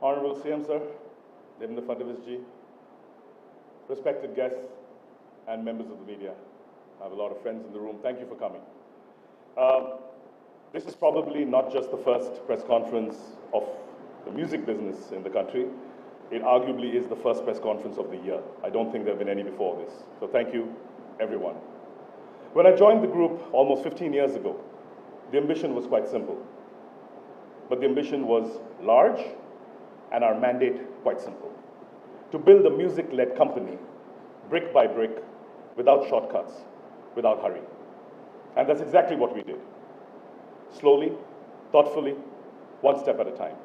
Honorable CM Sir, Devendra Fadnavis ji, respected guests and members of the media. I have a lot of friends in the room. Thank you for coming. This is probably not just the first press conference of the music business in the country. It arguably is the first press conference of the year. I don't think there have been any before this. So thank you, everyone. When I joined the group almost 15 years ago, the ambition was quite simple. But the ambition was large and our mandate quite simple. To build a music-led company, brick by brick, without shortcuts, without hurry. And that's exactly what we did. Slowly, thoughtfully, one step at a time.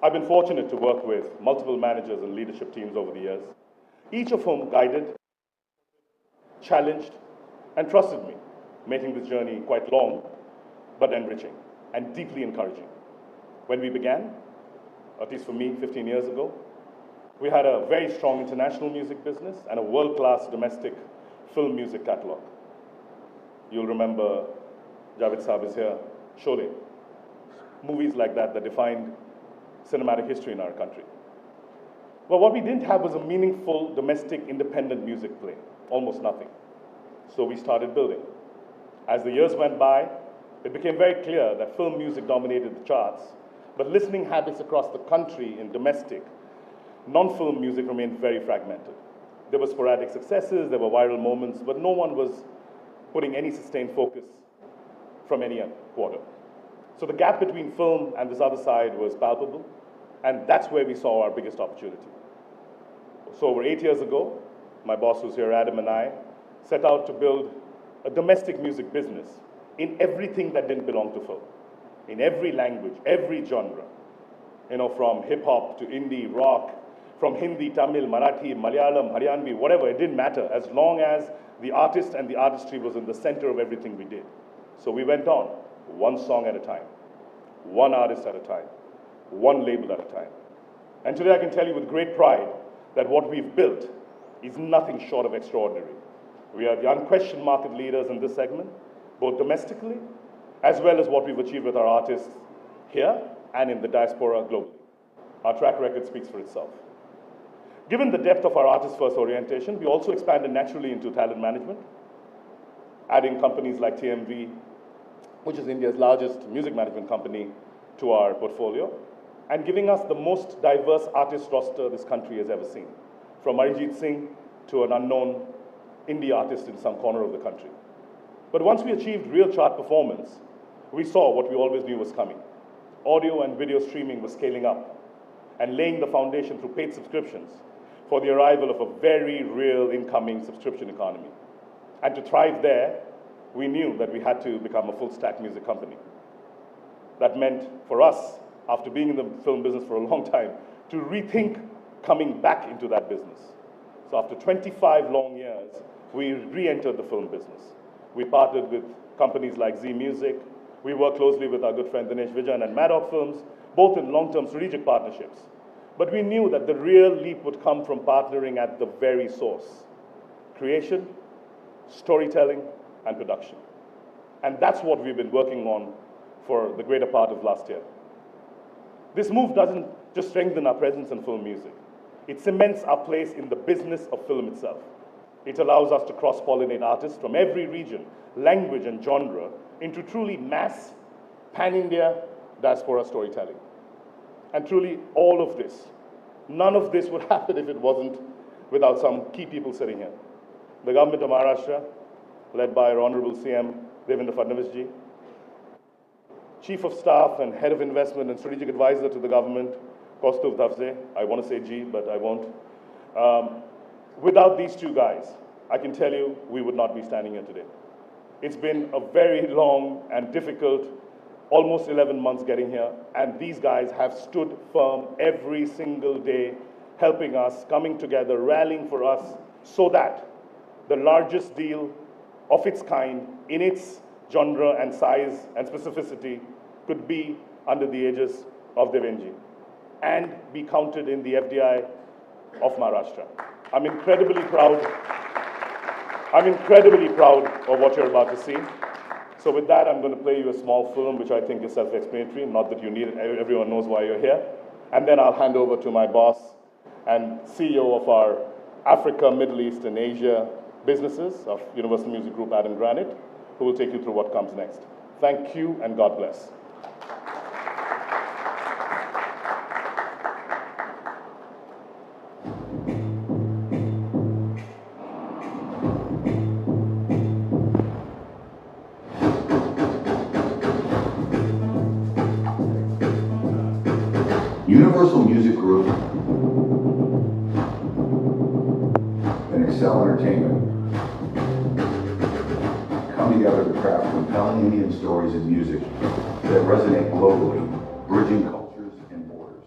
I've been fortunate to work with multiple managers and leadership teams over the years, each of whom guided, challenged, and trusted me, making this journey quite long, but enriching and deeply encouraging. When we began, at least for me 15 years ago, we had a very strong international music business and a world-class domestic film music catalog. You'll remember Javed Saab is here, Sholay, movies like that that defined cinematic history in our country. But what we didn't have was a meaningful domestic independent music play, almost nothing. So we started building. As the years went by, it became very clear that film music dominated the charts, but listening habits across the country in domestic, non-film music remained very fragmented. There were sporadic successes, there were viral moments, but no one was putting any sustained focus from any quarter. So the gap between film and this other side was palpable, and that's where we saw our biggest opportunity. So over 8 years ago, my boss who's here, Adam, and I set out to build a domestic music business in everything that didn't belong to film, in every language, every genre, from hip-hop to indie, rock, from Hindi, Tamil, Marathi, Malayalam, Haryanvi, whatever, it didn't matter, as long as the artist and the artistry was in the center of everything we did. So we went on, one song at a time, one artist at a time, one label at a time. And today I can tell you with great pride that what we've built is nothing short of extraordinary. We are the unquestioned market leaders in this segment, both domestically, as well as what we've achieved with our artists here and in the diaspora globally. Our track record speaks for itself. Given the depth of our artist-first orientation, we also expanded naturally into talent management, adding companies like TMV, which is India's largest music management company, to our portfolio, and giving us the most diverse artist roster this country has ever seen, from Arijit Singh to an unknown indie artist in some corner of the country. But once we achieved real chart performance, we saw what we always knew was coming. Audio and video streaming was scaling up and laying the foundation through paid subscriptions for the arrival of a very real incoming subscription economy. And to thrive there, we knew that we had to become a full-stack music company. That meant for us, after being in the film business for a long time, to rethink coming back into that business. So after 25 long years, we re-entered the film business. We partnered with companies like Z Music. We worked closely with our good friend Dinesh Vijan and Maddock Films, both in long-term strategic partnerships. But we knew that the real leap would come from partnering at the very source: creation, storytelling, and production. And that's what we've been working on for the greater part of last year. This move doesn't just strengthen our presence in film music. It cements our place in the business of film itself. It allows us to cross-pollinate artists from every region, language, and genre into truly mass, pan-India diaspora storytelling. And truly, all of this, none of this would happen if it wasn't without some key people sitting here. The government of Maharashtra, led by our Honorable CM Devendra Fadnavis ji, Chief of Staff and Head of Investment and Strategic Advisor to the government, Kaustuv Davze, I want to say G, but I won't. Without these two guys, I can tell you we would not be standing here today. It's been a very long and difficult, almost 11 months getting here, and these guys have stood firm every single day, helping us, coming together, rallying for us, so that the largest deal of its kind, in its genre and size and specificity, could be under the aegis of Devendra and be counted in the FDI of Maharashtra. I'm incredibly proud of what you're about to see. So with that, I'm going to play you a small film, which I think is self-explanatory. Not that you need it. Everyone knows why you're here. And then I'll hand over to my boss and CEO of our Africa, Middle East, and Asia businesses of Universal Music Group, Adam Granite, who will take you through what comes next. Thank you, and God bless. Universal Music Group and Excel Entertainment come together to craft compelling Indian stories and music that resonate globally, bridging cultures and borders.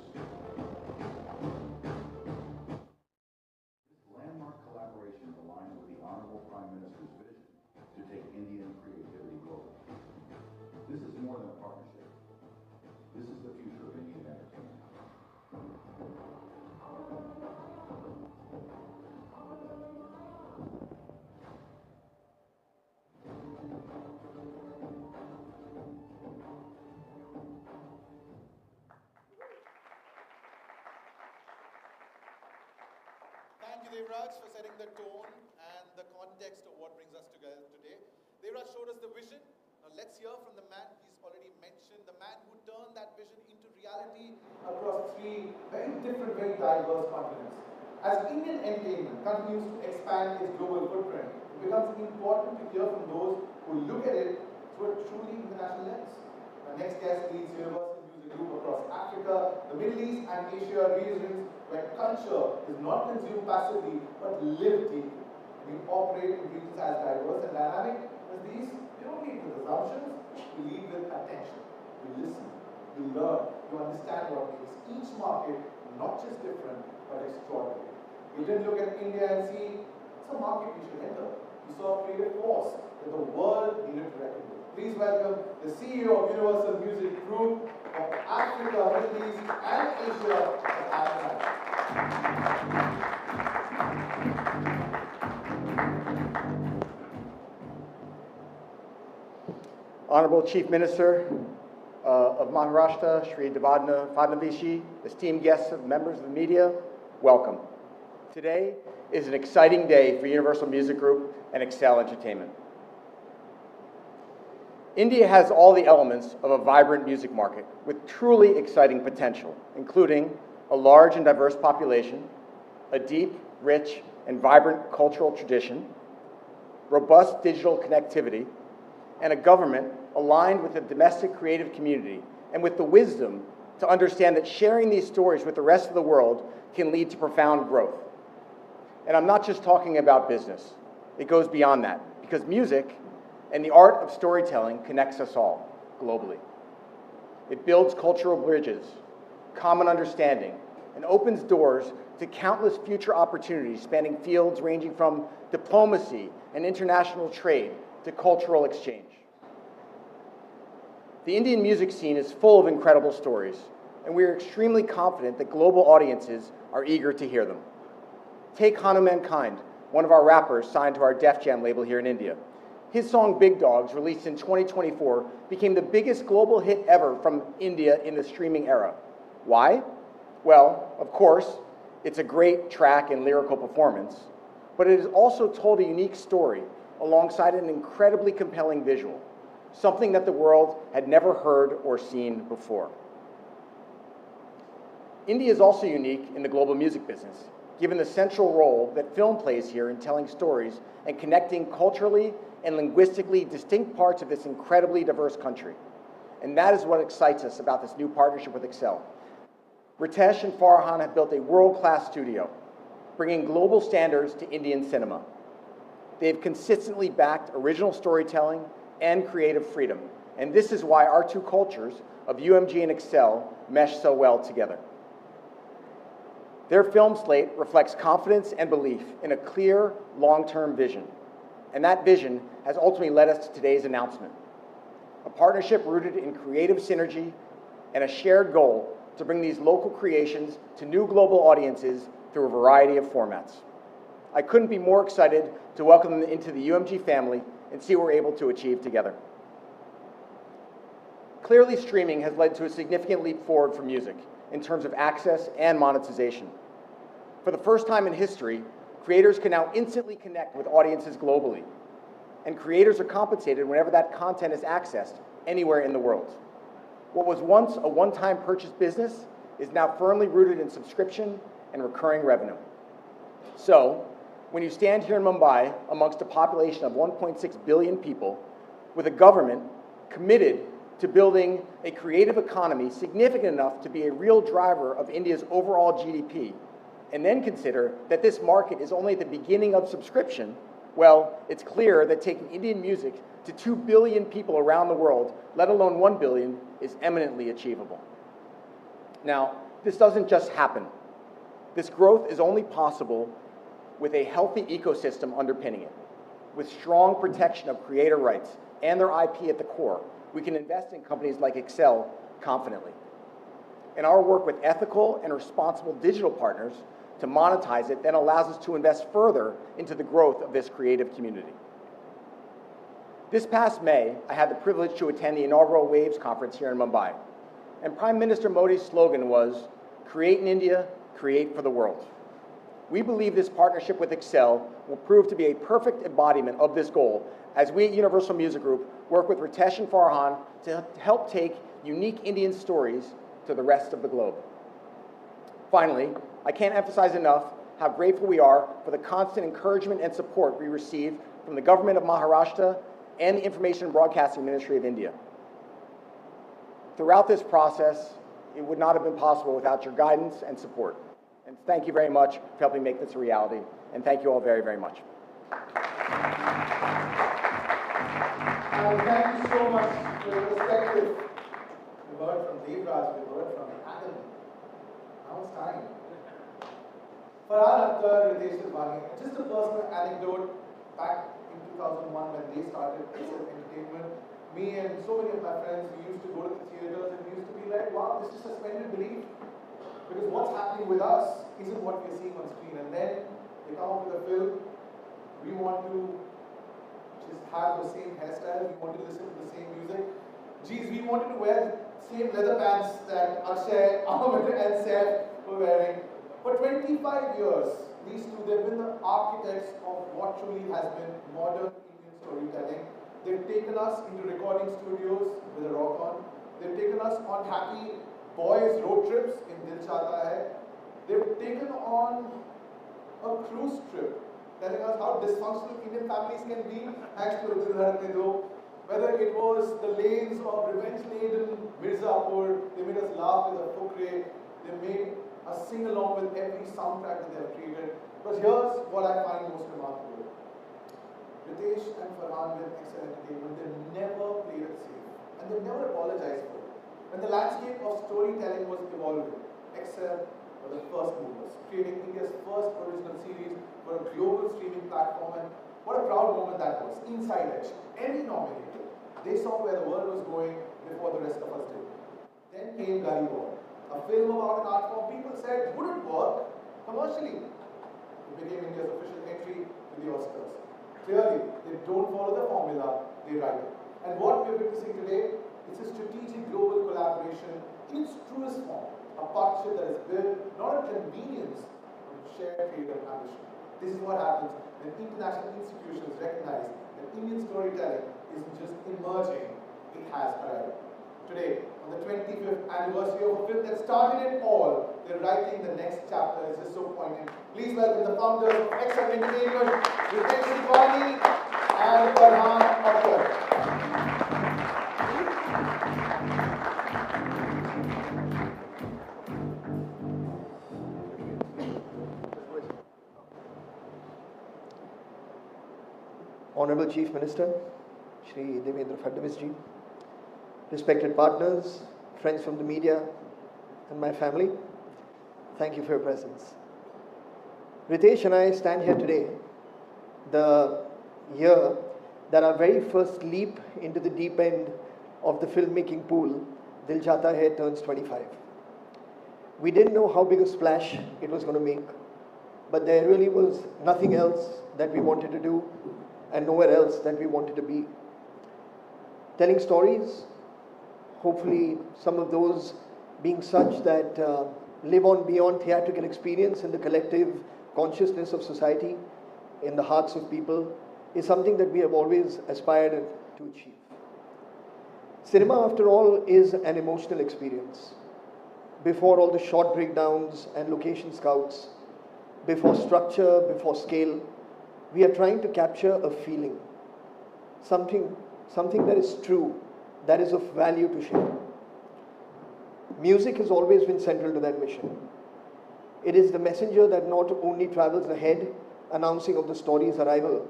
This landmark collaboration aligns with the Honorable Prime Minister's vision to take Indian creativity global. This is more than a partnership. This is the future of Indian entertainment. Thank you, Devraj, for setting the tone and the context of what brings us together today. Devraj showed us the vision. Now let's hear from the man he's already mentioned, the man who turned that vision into reality across three very different, very diverse continents. As Indian entertainment continues to expand its global footprint, it becomes important to hear from those who look at it through a truly international lens. Our next guest leads Universal Music Group across Africa, the Middle East, and Asia regions, where culture is not consumed passively but lived deeply. And we operate in regions as diverse and dynamic as these. We don't lead with assumptions, we lead with attention. We listen, we learn, we understand what makes each market not just different but extraordinary. We didn't look at India and see it's a market we should enter. We saw a creative force that the world needed to reckon with. Please welcome the CEO of Universal Music Group of Africa, Middle East, and Asia, Adam Granite. Honorable Chief Minister of Maharashtra, Shri Devendra Fadnavis, esteemed guests and members of the media, welcome. Today is an exciting day for Universal Music Group and Excel Entertainment. India has all the elements of a vibrant music market with truly exciting potential, including a large and diverse population, a deep, rich, and vibrant cultural tradition, robust digital connectivity, and a government aligned with the domestic creative community and with the wisdom to understand that sharing these stories with the rest of the world can lead to profound growth. And I'm not just talking about business. It goes beyond that, because music and the art of storytelling connects us all globally. It builds cultural bridges, common understanding, and opens doors to countless future opportunities spanning fields ranging from diplomacy and international trade to cultural exchange. The Indian music scene is full of incredible stories, and we are extremely confident that global audiences are eager to hear them. Take Hanuman Kind, one of our rappers signed to our Def Jam label here in India. His song Big Dogs, released in 2024, became the biggest global hit ever from India in the streaming era. Why? Well, of course, it's a great track and lyrical performance, but it has also told a unique story alongside an incredibly compelling visual, something that the world had never heard or seen before. India is also unique in the global music business, given the central role that film plays here in telling stories and connecting culturally and linguistically distinct parts of this incredibly diverse country. And that is what excites us about this new partnership with Excel. Ritesh and Farhan have built a world-class studio, bringing global standards to Indian cinema. They've consistently backed original storytelling and creative freedom, and this is why our two cultures of UMG and Excel mesh so well together. Their film slate reflects confidence and belief in a clear, long-term vision, and that vision has ultimately led us to today's announcement, a partnership rooted in creative synergy and a shared goal to bring these local creations to new global audiences through a variety of formats. I couldn't be more excited to welcome them into the UMG family and see what we're able to achieve together. Clearly, streaming has led to a significant leap forward for music in terms of access and monetization. For the first time in history, creators can now instantly connect with audiences globally, and creators are compensated whenever that content is accessed anywhere in the world. What was once a one-time purchase business is now firmly rooted in subscription and recurring revenue. So, when you stand here in Mumbai amongst a population of 1.6 billion people, with a government committed to building a creative economy significant enough to be a real driver of India's overall GDP, and then consider that this market is only at the beginning of subscription, well, it's clear that taking Indian music to 2 billion people around the world, let alone 1 billion, is eminently achievable. Now, this doesn't just happen. This growth is only possible with a healthy ecosystem underpinning it. With strong protection of creator rights and their IP at the core, we can invest in companies like Excel confidently. And our work with ethical and responsible digital partners to monetize it then allows us to invest further into the growth of this creative community. This past May, I had the privilege to attend the inaugural Waves conference here in Mumbai. And Prime Minister Modi's slogan was, "Create in India, create for the world." We believe this partnership with Excel will prove to be a perfect embodiment of this goal as we at Universal Music Group work with Ritesh and Farhan to help take unique Indian stories to the rest of the globe. Finally, I can't emphasize enough how grateful we are for the constant encouragement and support we receive from the government of Maharashtra and the Information and Broadcasting Ministry of India. Throughout this process, it would not have been possible without your guidance and support. And thank you very much for helping make this a reality. And thank you all very, very much. Thank you so much for your perspective. We heard from Devraj, we heard from Adam. Now it's time. Farhan Akhtar, Ritesh Silvani. Just a personal anecdote. Back in 2001 when they started XL Entertainment, me and so many of my friends, we used to go to the theaters and we used to be like, wow, this is suspended belief. Because what's happening with us isn't what we're seeing on screen. And then they come up with a film, we want to just have the same hairstyle, we want to listen to the same music. Geez, we wanted to wear the same leather pants that Akshay, Ahmed and Saif were wearing. For 25 years, these two, they've been the architects of what truly has been modern Indian storytelling. They've taken us into recording studios with a rock on. They've taken us on happy boys' road trips in Dil Chahta Hai. They've taken on a cruise trip, telling us how dysfunctional Indian families can be, thanks to Dil Dhadkne Do. Whether it was the lanes of revenge-laden Mirzapur, they made us laugh with a fukre, they made us sing along with every soundtrack that they have created. But here's what I find most remarkable. Ritesh and Farhan with XL Entertainment, they never played it safe. And they never apologized for it. When the landscape of storytelling was evolving, XL were the first movers, creating India's first original series for a global streaming platform. And what a proud moment that was. Inside Edge, any nominated, they saw where the world was going before the rest of us did. Then came Gully Boy, a film about an art form people said wouldn't work commercially. It became India's official entry to the Oscars. Clearly, they don't follow the formula, they write it. And what we're witnessing today is a strategic global collaboration in its truest form, a partnership that is built not on convenience, but on shared creative ambition. This is what happens when international institutions recognize that Indian storytelling isn't just emerging, it has arrived. Today, on the 25th anniversary of a film that started it all, they're writing the next chapter. It's just so poignant. Please welcome the founders of XL Entertainment, Ritesh Silvani and Farhan Akhtar. Honorable Chief Minister, Shri Devendra Fadnavis ji, respected partners, friends from the media, and my family, thank you for your presence. Ritesh and I stand here today, the year that our very first leap into the deep end of the filmmaking pool, Dil Chahta Hai, turns 25. We didn't know how big a splash it was going to make, but there really was nothing else that we wanted to do and nowhere else that we wanted to be. Telling stories, hopefully some of those being such that live on beyond theatrical experience in the collective consciousness of society, in the hearts of people, is something that we have always aspired to achieve. Cinema, after all, is an emotional experience. Before all the shot breakdowns and location scouts, before structure, before scale, we are trying to capture a feeling, something that is true, that is of value to share. Music has always been central to that mission. It is the messenger that not only travels ahead, announcing of the story's arrival,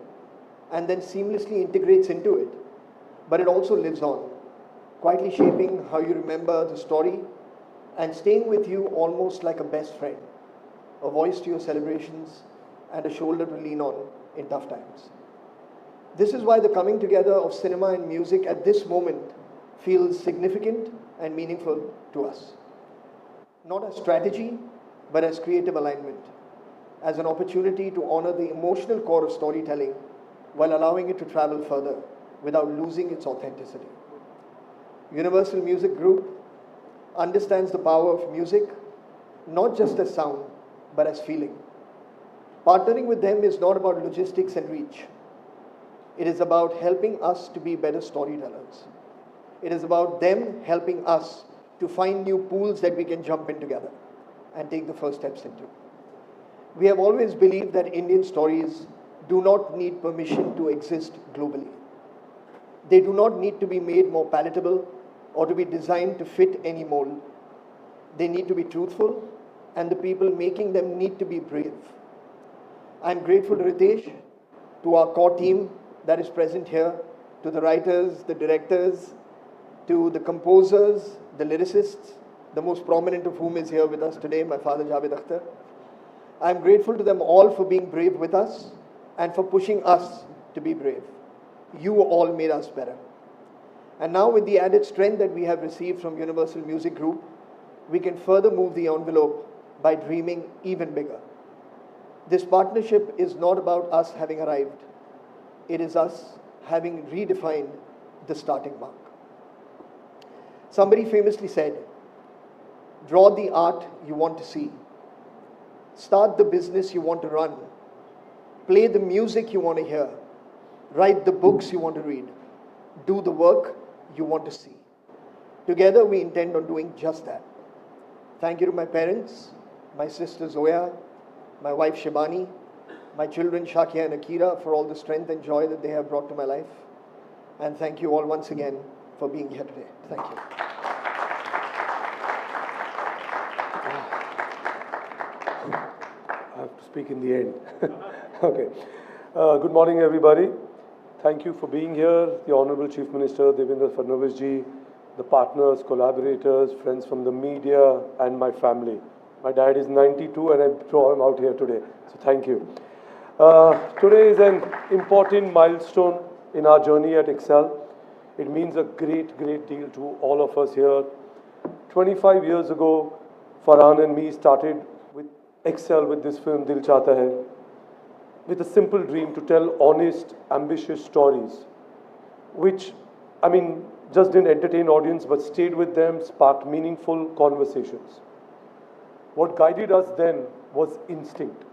and then seamlessly integrates into it, but it also lives on, quietly shaping how you remember the story and staying with you almost like a best friend, a voice to your celebrations and a shoulder to lean on in tough times. This is why the coming together of cinema and music at this moment feels significant and meaningful to us. Not as strategy, but as creative alignment, as an opportunity to honor the emotional core of storytelling while allowing it to travel further without losing its authenticity. Universal Music Group understands the power of music, not just as sound, but as feeling. Partnering with them is not about logistics and reach. It is about helping us to be better storytellers. It is about them helping us to find new pools that we can jump in together and take the first steps into. We have always believed that Indian stories do not need permission to exist globally. They do not need to be made more palatable or to be designed to fit any mold. They need to be truthful, and the people making them need to be brave. I'm grateful to Ritesh, to our core team that is present here, to the writers, the directors, to the composers, the lyricists, the most prominent of whom is here with us today, my father Javed Akhtar. I'm grateful to them all for being brave with us and for pushing us to be brave. You all made us better. And now with the added strength that we have received from Universal Music Group, we can further move the envelope by dreaming even bigger. This partnership is not about us having arrived. It is us having redefined the starting mark. Somebody famously said, draw the art you want to see. Start the business you want to run. Play the music you want to hear. Write the books you want to read. Do the work you want to see. Together we intend on doing just that. Thank you to my parents, my sister Zoya, my wife Shibani, my children Shakia and Akira for all the strength and joy that they have brought to my life. And thank you all once again for being here today. Thank you. I have to speak in the end. Okay. Good morning, everybody. Thank you for being here. The Honorable Chief Minister, Devendra Fadnavis ji, the partners, collaborators, friends from the media, and my family. My dad is 92 and I brought him out here today. So thank you. Today is an important milestone in our journey at Excel. It means a great, great deal to all of us here. 25 years ago, Farhan and me started with Excel with this film, Dil Chahta Hai, with a simple dream to tell honest, ambitious stories, which, just didn't entertain audience, but stayed with them, sparked meaningful conversations. What guided us then was instinct.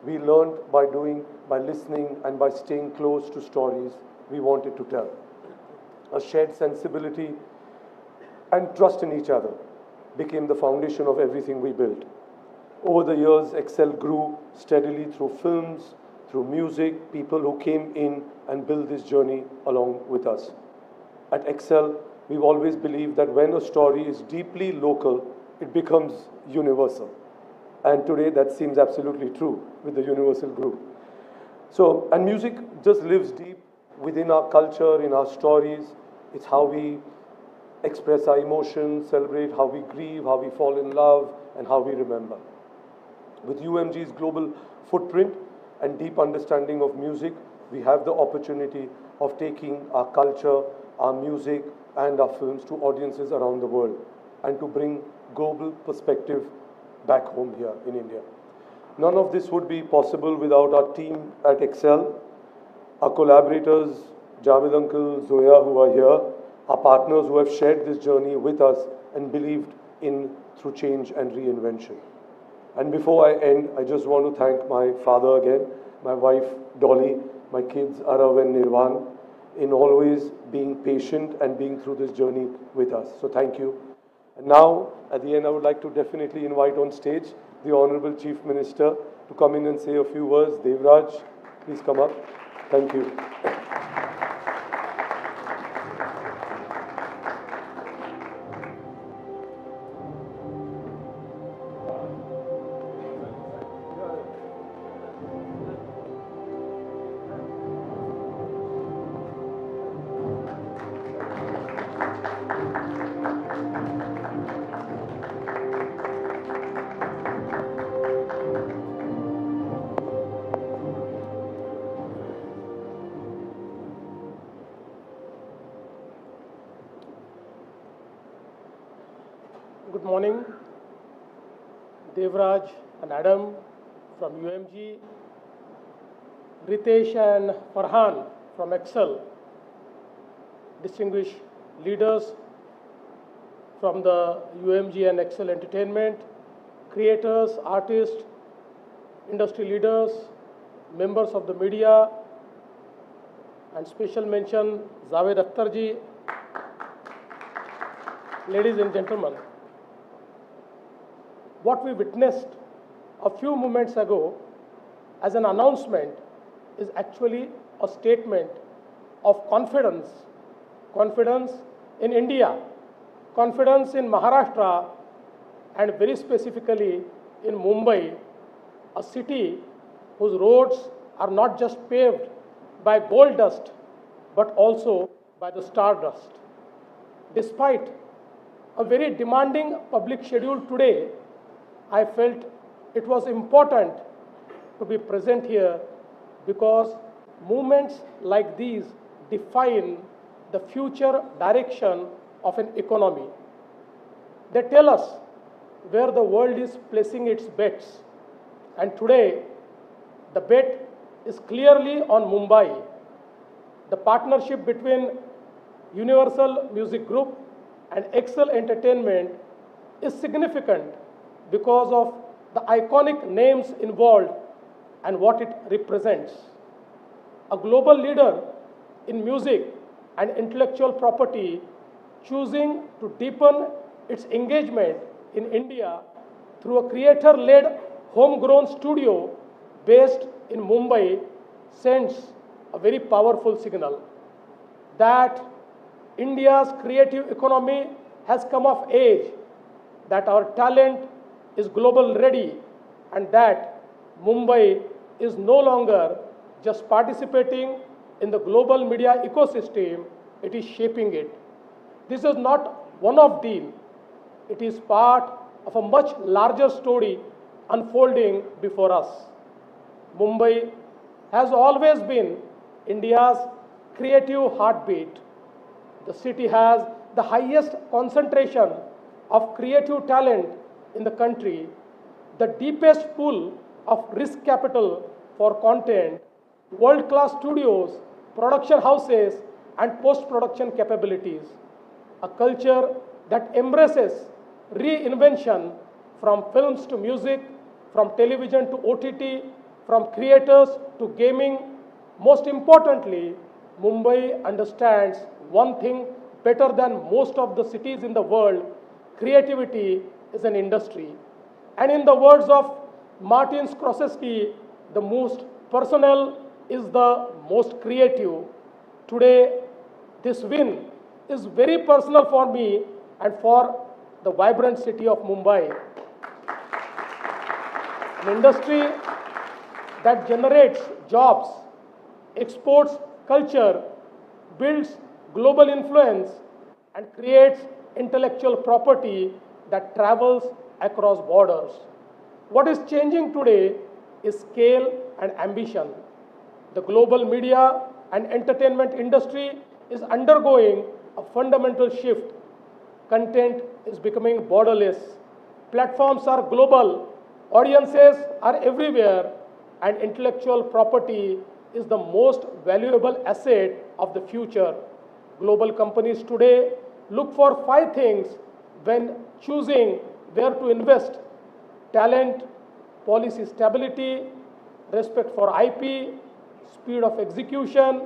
We learned by doing, by listening, and by staying close to stories we wanted to tell. A shared sensibility and trust in each other became the foundation of everything we built. Over the years, Excel grew steadily through films, through music, people who came in and built this journey along with us. At Excel, we've always believed that when a story is deeply local, it becomes universal. And today that seems absolutely true with the Universal Group. So, and music just lives deep within our culture, in our stories. It's how we express our emotions, celebrate how we grieve, how we fall in love, and how we remember. With UMG's global footprint and deep understanding of music, we have the opportunity of taking our culture, our music, and our films to audiences around the world, and to bring global perspective back home here in India. None of this would be possible without our team at Excel, our collaborators, Javed Uncle, Zoya, who are here, our partners who have shared this journey with us and believed in through change and reinvention. And before I end, I just want to thank my father again, my wife Dolly, my kids Arav and Nirvan, in always being patient and being through this journey with us. So thank you. And now, at the end, I would like to definitely invite on stage the Honorable Chief Minister to come in and say a few words. Devraj, please come up. Thank you. Good morning, Devraj and Adam from UMG, Ritesh and Farhan from Excel, distinguished leaders from the UMG and Excel Entertainment, creators, artists, industry leaders, members of the media, and special mention Javed Akhtar ji. Ladies and gentlemen, what we witnessed a few moments ago as an announcement is actually a statement of confidence. Confidence in India, confidence in Maharashtra, and very specifically in Mumbai, a city whose roads are not just paved by gold dust, but also by the star dust. Despite a very demanding public schedule today, I felt it was important to be present here because movements like these define the future direction of an economy. They tell us where the world is placing its bets. And today, the bet is clearly on Mumbai. The partnership between Universal Music Group and Excel Entertainment is significant because of the iconic names involved and what it represents. A global leader in music and intellectual property choosing to deepen its engagement in India through a creator-led homegrown studio based in Mumbai sends a very powerful signal that India's creative economy has come of age, that our talent is global ready, and that Mumbai is no longer just participating in the global media ecosystem, it is shaping it. This is not one-off deal. It is part of a much larger story unfolding before us. Mumbai has always been India's creative heartbeat. The city has the highest concentration of creative talent in the country, the deepest pool of risk capital for content, world-class studios, production houses, and post-production capabilities. A culture that embraces reinvention from films to music, from television to OTT, from creators to gaming. Most importantly, Mumbai understands one thing better than most of the cities in the world: creativity is an industry. And in the words of Martin Scorsese, the most personal is the most creative. Today, this win is very personal for me and for the vibrant city of Mumbai. An industry that generates jobs, exports culture, builds global influence, and creates intellectual property that travels across borders. What is changing today is scale and ambition. The global media and entertainment industry is undergoing a fundamental shift. Content is becoming borderless. Platforms are global. Audiences are everywhere. And intellectual property is the most valuable asset of the future. Global companies today look for 5 things when choosing where to invest: talent, policy stability, respect for IP, speed of execution,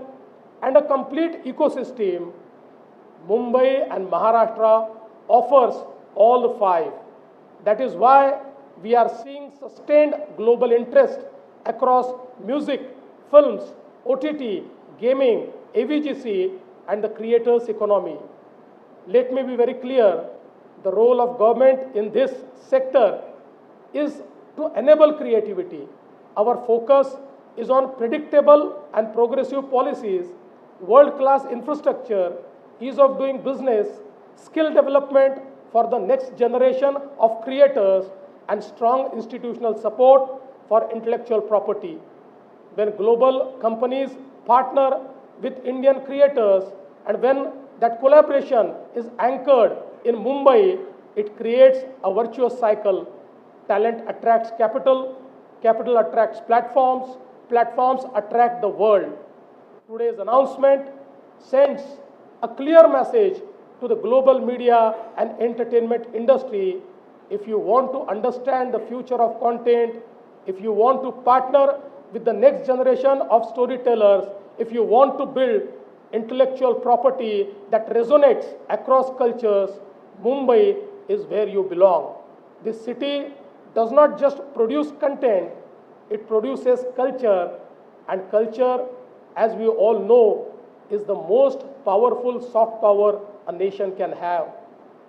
and a complete ecosystem. Mumbai and Maharashtra offers all the 5. That is why we are seeing sustained global interest across music, films, OTT, gaming, AVGC, and the creators economy. Let me be very clear, the role of government in this sector is to enable creativity. Our focus is on predictable and progressive policies, world-class infrastructure, ease of doing business, skill development for the next generation of creators, and strong institutional support for intellectual property. When global companies partner with Indian creators and when that collaboration is anchored in Mumbai, it creates a virtuous cycle. Talent attracts capital, capital attracts platforms, platforms attract the world. Today's announcement sends a clear message to the global media and entertainment industry. If you want to understand the future of content, if you want to partner with the next generation of storytellers, if you want to build intellectual property that resonates across cultures, Mumbai is where you belong. This city does not just produce content, it produces culture, and culture, as we all know, is the most powerful soft power a nation can have.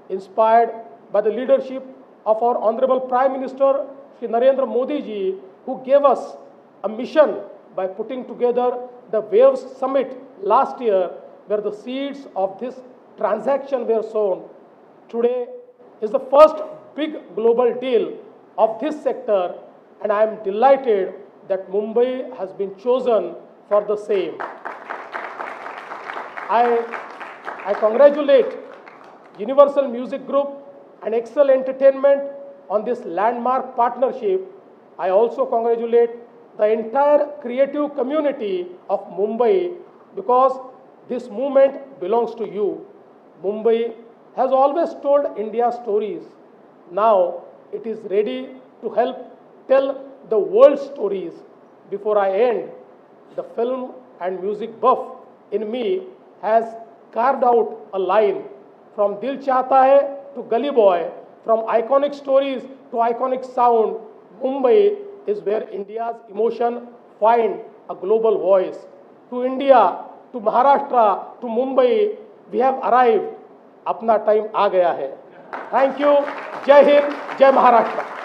Inspired by the leadership of our Honorable Prime Minister, Shri Narendra Modi ji, who gave us a mission by putting together the Waves Summit last year, where the seeds of this transaction were sown. Today is the first big global deal of this sector, and I am delighted that Mumbai has been chosen for the same. I congratulate Universal Music Group and Excel Entertainment on this landmark partnership. I also congratulate the entire creative community of Mumbai because this movement belongs to you. Mumbai has always told India's stories. Now it is ready to help tell the world's stories. Before I end, the film and music buff in me has carved out a line from Dil Chahta Hai to Gully Boy, from iconic stories to iconic sound. Mumbai is where India's emotion find a global voice. To India, to Maharashtra, to Mumbai, we have arrived. Apna time aa gaya hai. Thank you. Jai Hind, Jai Maharashtra.